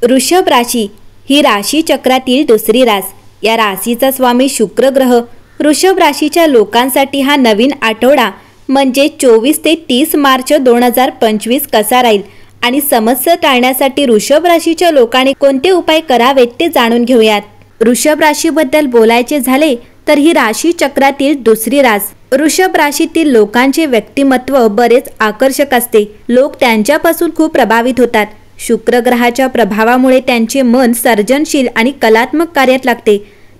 वृषभ राशी ही राशी चक्रातील दुसरी रास. या राशीचा स्वामी शुक्र ग्रह वृषभ राशीच्या लोकांसाठी हा नवीन आठवडा म्हणजे 24 ते 30 मार्च 2025 कसा राहील आणि समस्या टाळण्यासाठी वृषभ राशीच्या लोकांनी कोणते उपाय करावेत ते जाणून घेऊयात. वृषभ राशीबद्दल बोलायचे झाले तर ही राशी चक्रातील दुसरी रास. वृषभ राशीतील लोकांचे व्यक्तिमत्व बरेच आकर्षक असते. लोक त्यांच्यापासून खूप प्रभावित होतात. शुक्र ग्रहाच्या प्रभावामुळे त्यांचे मन सर्जनशील आणि कलात्मक कार्यात लागते.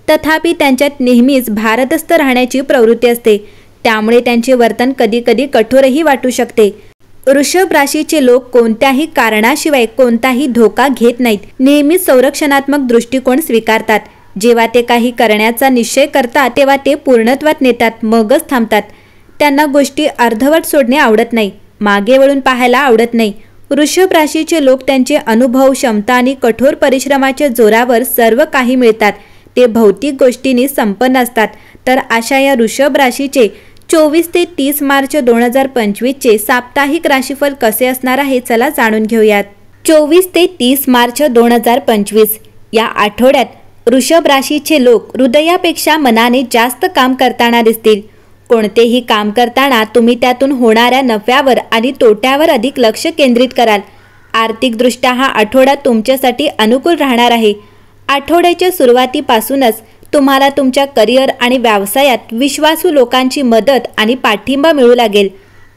तथापि त्यांच्यात नेहमीच भारदस्त राहण्याची प्रवृत्ती असते. त्यामुळे त्यांचे वर्तन कधीकधी कठोरही वाटू शकते. वृषभ राशीचे लोक कोणत्याही कारणाशिवाय कोणताही धोका घेत नाहीत. नेहमीच संरक्षणात्मक दृष्टिकोन स्वीकारतात. जेव्हा ते काही करण्याचा निश्चय करतात तेव्हा ते पूर्णत्वात नेतात, मगच थांबतात. त्यांना गोष्टी अर्धवट सोडणे आवडत नाही, मागे वळून पाहायला आवडत नाही. वृषभ राशीचे लोक त्यांचे अनुभव, क्षमता आणि कठोर परिश्रमाच्या जोरावर सर्व काही मिळतात. ते भौतिक गोष्टींनी संपन्न असतात. तर अशा या वृषभ राशीचे 24 ते 30 मार्च 2025 चे साप्ताहिक राशीफल कसे असणार आहे चला जाणून घेऊयात. 24 ते 30 मार्च 2025 या आठवड्यात वृषभ राशीचे लोक हृदयापेक्षा मनाने जास्त काम करताना दिसतील. कोणतेही काम करताना तुम्ही त्यातून होणाऱ्या नफ्यावर आणि तोट्यावर अधिक लक्ष केंद्रित कराल. आर्थिकदृष्ट्या हा आठवडा तुमच्यासाठी अनुकूल राहणार आहे. आठवड्याच्या सुरुवातीपासूनच तुम्हाला तुमच्या करिअर आणि व्यवसायात विश्वासू लोकांची मदत आणि पाठिंबा मिळू लागेल.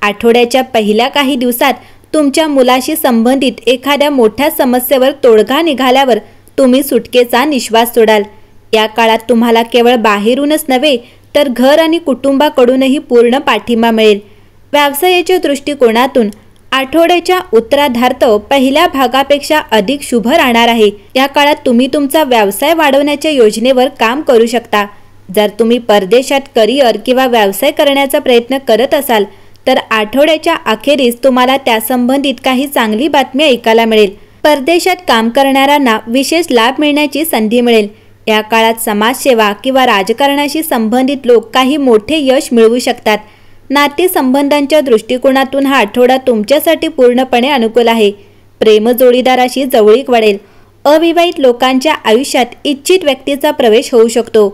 आठवड्याच्या पहिल्या काही दिवसात तुमच्या मुलाशी संबंधित एखाद्या मोठ्या समस्येवर तोडगा निघाल्यावर तुम्ही सुटकेचा निश्वास सोडाल. या काळात तुम्हाला केवळ बाहेरूनच नव्हे तर घर आणि कुटुंबाकडूनही पूर्ण पाठिंबा मिळेल. व्यवसायाच्या दृष्टिकोनातून आठवड्याच्या उत्तरार्धात पहिल्या भागापेक्षा अधिक शुभ राहणार आहे. या काळात तुम्ही तुमचा व्यवसाय वाढवण्याच्या योजनेवर काम करू शकता. जर तुम्ही परदेशात करिअर किंवा व्यवसाय करण्याचा प्रयत्न करत असाल तर आठवड्याच्या अखेरीस तुम्हाला त्यासंबंधित काही चांगली बातमी ऐकायला मिळेल. परदेशात काम करणाऱ्यांना विशेष लाभ मिळण्याची संधी मिळेल. या काळात समाजसेवा किंवा राजकारणाशी संबंधित लोक काही मोठे यश मिळवू शकतात. नातेसंबंधांच्या दृष्टिकोनातून हा आठवडा तुमच्यासाठी पूर्णपणे अनुकूल आहे. प्रेम जोडीदाराशी जवळीक वाढेल. अविवाहित लोकांच्या आयुष्यात इच्छित व्यक्तीचा प्रवेश होऊ शकतो.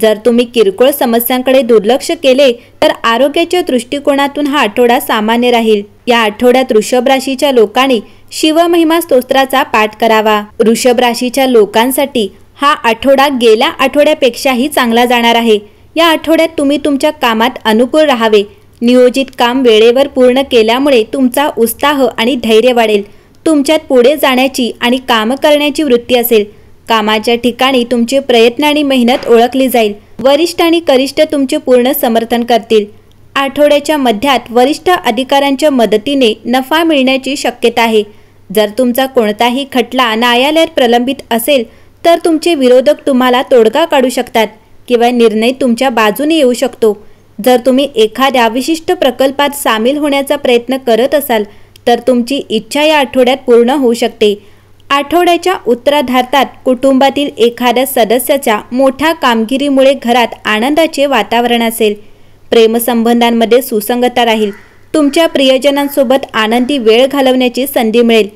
जर तुम्ही किरकोळ समस्यांकडे दुर्लक्ष केले तर आरोग्याच्या दृष्टिकोनातून हा आठवडा सामान्य राहील. या आठवड्यात वृषभ राशीच्या लोकांनी शिवमहिमा स्तोत्राचा पाठ करावा. वृषभ राशीच्या लोकांसाठी हा आठवडा गेल्या आठवड्यापेक्षाही चांगला जाणार आहे. या आठवड्यात तुम्ही तुमच्या कामात अनुकूल राहावे. नियोजित काम वेळेवर पूर्ण केल्यामुळे तुमचा उत्साह आणि धैर्य वाढेल. तुमच्यात पुढे जाण्याची आणि काम करण्याची वृत्ती असेल. कामाच्या ठिकाणी तुमचे प्रयत्न आणि मेहनत ओळखली जाईल. वरिष्ठ आणि कनिष्ठ तुमचे पूर्ण समर्थन करतील. आठवड्याच्या मध्यात वरिष्ठ अधिकाऱ्यांच्या मदतीने नफा मिळण्याची शक्यता आहे. जर तुमचा कोणताही खटला न्यायालयात प्रलंबित असेल तर तुमचे विरोधक तुम्हाला तोडगा काढू शकतात किंवा निर्णय तुमच्या बाजूने येऊ शकतो. जर तुम्ही एखाद्या विशिष्ट प्रकल्पात सामील होण्याचा प्रयत्न करत असाल तर तुमची इच्छा या आठवड्यात पूर्ण होऊ शकते. आठवड्याच्या उत्तरार्धात कुटुंबातील एखाद्या सदस्याच्या मोठ्या कामगिरीमुळे घरात आनंदाचे वातावरण असेल. प्रेमसंबंधांमध्ये सुसंगता राहील. तुमच्या प्रियजनांसोबत आनंदी वेळ घालवण्याची संधी मिळेल.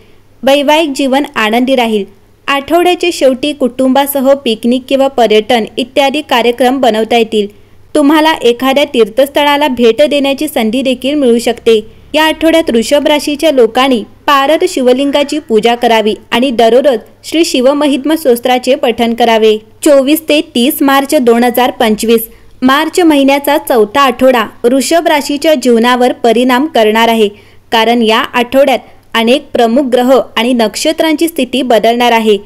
वैवाहिक जीवन आनंदी राहील. आठवड्याच्या शेवटी कुटुंबासह पिकनिक किंवा पर्यटन इत्यादी कार्यक्रम बनवता येतील. तुम्हाला एखाद्या तीर्थस्थळाला भेट देण्याची संधी देखील मिळू शकते. या आठवड्यात वृषभ राशीच्या लोकांनी पारद शिवलिंगाची पूजा करावी आणि दररोज श्री शिवमहिमा स्तोत्राचे पठण करावे. 24 ते 30 मार्च 2025 मार्च महिन्याचा चौथा आठवडा वृषभ राशीच्या जीवनावर परिणाम करणार आहे. कारण या आठवड्यात अनेक प्रमुख ग्रह आणि नक्षत्रांची स्थिती बदलणार आहे.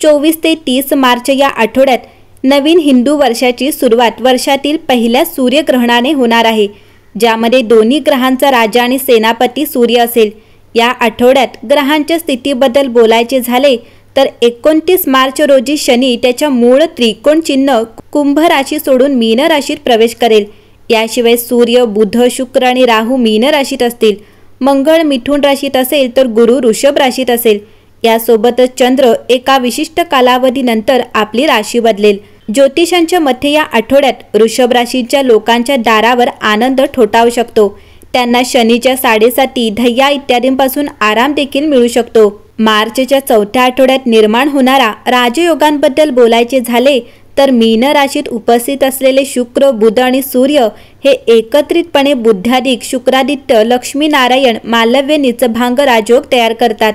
24 ते 30 मार्च या आठवड्यात नवीन हिंदू वर्षाची सुरुवात वर्षातील पहिल्या सूर्यग्रहणाने होणार आहे, ज्यामध्ये दोन्ही ग्रहांचा राजा आणि सेनापती सूर्य असेल. या आठवड्यात ग्रहांच्या स्थितीबद्दल बोलायचे झाले तर 29 मार्च रोजी शनी त्याच्या मूळ त्रिकोण चिन्ह कुंभ राशी सोडून मीन राशीत प्रवेश करेल. याशिवाय सूर्य, बुध, शुक्र आणि राहू मीन राशीत असतील. मंगळ मिथुन राशीत असेल तर गुरु वृषभ राशीत असेल. यासोबतच चंद्र एका विशिष्ट कालावधीनंतर आपली राशी बदलेल. ज्योतिषांच्या मते या आठवड्यात वृषभ राशीच्या लोकांच्या दारावर आनंद ठोठावू शकतो. त्यांना शनीच्या साडेसाती, धैया इत्यादींपासून आराम देखील मिळू शकतो. मार्चच्या चौथ्या आठवड्यात निर्माण होणारा राजयोगांबद्दल बोलायचे झाले तर मीन राशीत उपस्थित असलेले शुक्र, बुध आणि सूर्य हे एकत्रितपणे बुद्ध्यादिक शुक्रादित्य लक्ष्मीनारायण मालव्य नीचभांग राजयोग तयार करतात।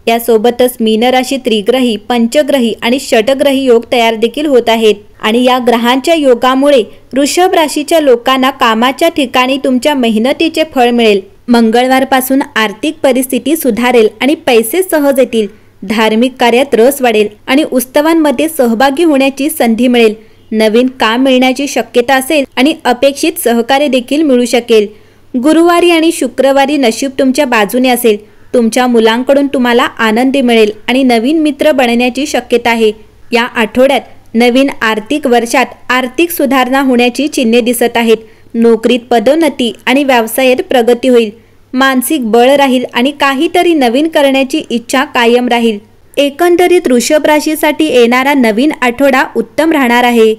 यासोबतच मीन राशी त्रिग्रही, पंचग्रही आणि षटग्रही योग तयार देखील होत आहेत आणि या ग्रहांच्या योगामुळे वृषभ राशीच्या लोकांना कामाच्या ठिकाणी तुमच्या मेहनतीचे फळ मिळेल। मंगळवारपासून आर्थिक परिस्थिती सुधारेल आणि पैसे सहज येतील। धार्मिक कार्यात रस वाढेल आणि उत्सवांमध्ये सहभागी होण्याची संधी मिळेल। नवीन काम मिळण्याची शक्यता असेल आणि अपेक्षित सहकार्य देखील मिळू शकेल। गुरुवारी आणि शुक्रवारी नशीब तुमच्या बाजूने असेल। तुमच्या मुलांकडून तुम्हाला आनंदी मिळेल आणि नवीन मित्र बनण्याची शक्यता आहे। या आठवड्यात नवीन आर्थिक वर्षात आर्थिक सुधारणा होण्याची चिन्हे दिसत आहेत। नोकरीत पदोन्नती आणि व्यवसायात प्रगती होईल। मानसिक बळ राहील आणि काहीतरी नवीन करण्याची इच्छा कायम राहील। एकंदरीत वृषभ राशीसाठी येणारा नवीन आठवडा उत्तम राहणार आहे।